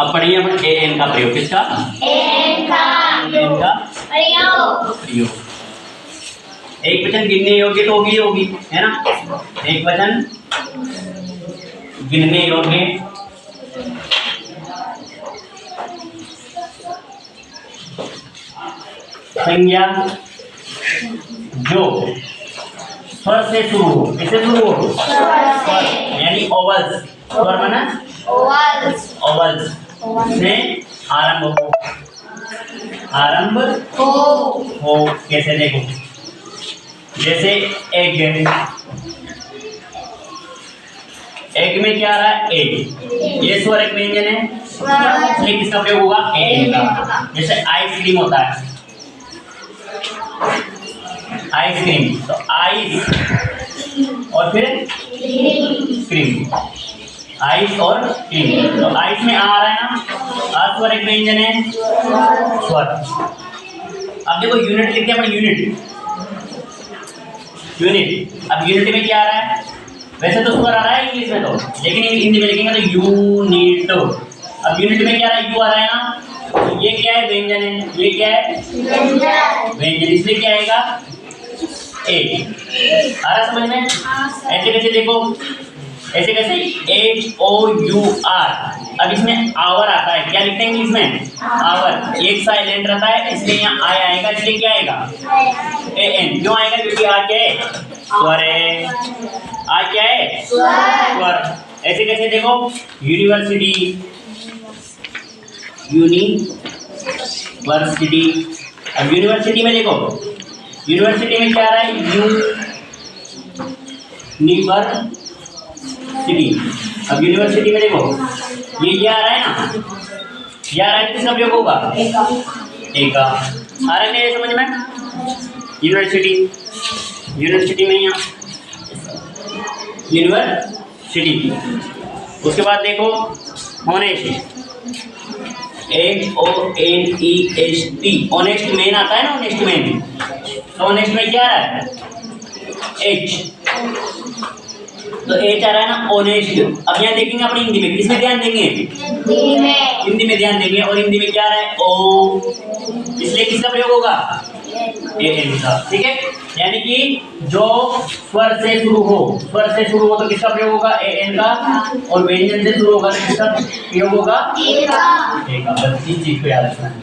अब पढ़िए अपन A N का प्रयोग। किसका? एन का प्रयोग। एक वचन गिनने योग्य तो होगी है ना। एक वचन गिनने योग्य संज्ञा जो स्वर से शुरू हो। किससे शुरू हो? स्वर यानी ओवल्स। स्वर माना ओवल्स से आरंभ हो। कैसे? देखो, जैसे एग में क्या आ रहा है? एग। ये स्वर एक व्यंजन है, इसलिए किसका प्रयोग होगा? ए का। जैसे आइसक्रीम होता है, आइसक्रीम, तो आइस और फिर क्रीम, आइस और क्रीम। तो आइस में आ रहा है ना, आ स्वर एक व्यंजन है, स्वर। अब देखो यूनिट लिखते हैं अपन, यूनिट। अब यूनिट में क्या आ रहा है? वैसे तो स्वर आ रहा है इंग्लिश में तो, लेकिन हिंदी में लिखेंगे तो यूनिट। अब यूनिट में क्या आ रहा है? यू आ रहा है ना, तो ये क्या है? व्यंजन है। ये क्या है? व्यंजन। इसलिए क्या आएगा? ए। आ रहा समझ में? ऐसे कैसे? देखो ऐसे कैसे? AOUR। अब इसमें आवर आता है, क्या लिखते हैं इंग्लिश में? आवर। एक साइलेंट रहता है, इसलिए यहाँ आई आएगा, इसलिए क्या आएगा? AN। क्यों आएगा? क्योंकि आ क्या है? स्वर है। आ क्या है? स्वर। ऐसे कैसे? देखो यूनिवर्सिटी, यूनिवर्सिटी। अब यूनिवर्सिटी में देखो, यूनिवर्सिटी में क्या आ रहा है? यूनिवर्सिटी। अब यूनिवर्सिटी में देखो ये आ रहा है ना, ये आ रहा है, किसका प्रयोग होगा? ए का। आ रहा है मेरे समझ में? यूनिवर्सिटी, यूनिवर्सिटी में यहाँ यूनिवर्सिटी। उसके बाद देखो ऑनेस्ट, ONEST। ऑनेस्ट मैन आता है ना, ऑनेस्ट मैन। तो ऑनेस्ट में क्या आ रहा है? H। तो H आ रहा है ना, ऑनेस्ट। अब यहाँ देखेंगे अपनी हिंदी में, किसमें ध्यान देंगे? हिंदी में ध्यान देंगे। और हिंदी में क्या आ रहा है? O। इसलिए किसका प्रयोग होगा? AN का। ठीक है, यानी कि जो स्वर से शुरू हो, स्वर से शुरू हो तो किसका प्रयोग होगा? AN का। और व्यंजन से शुरू होगा तो किसका प्रयोग होगा? ए का। बस इस चीज को याद रखना है।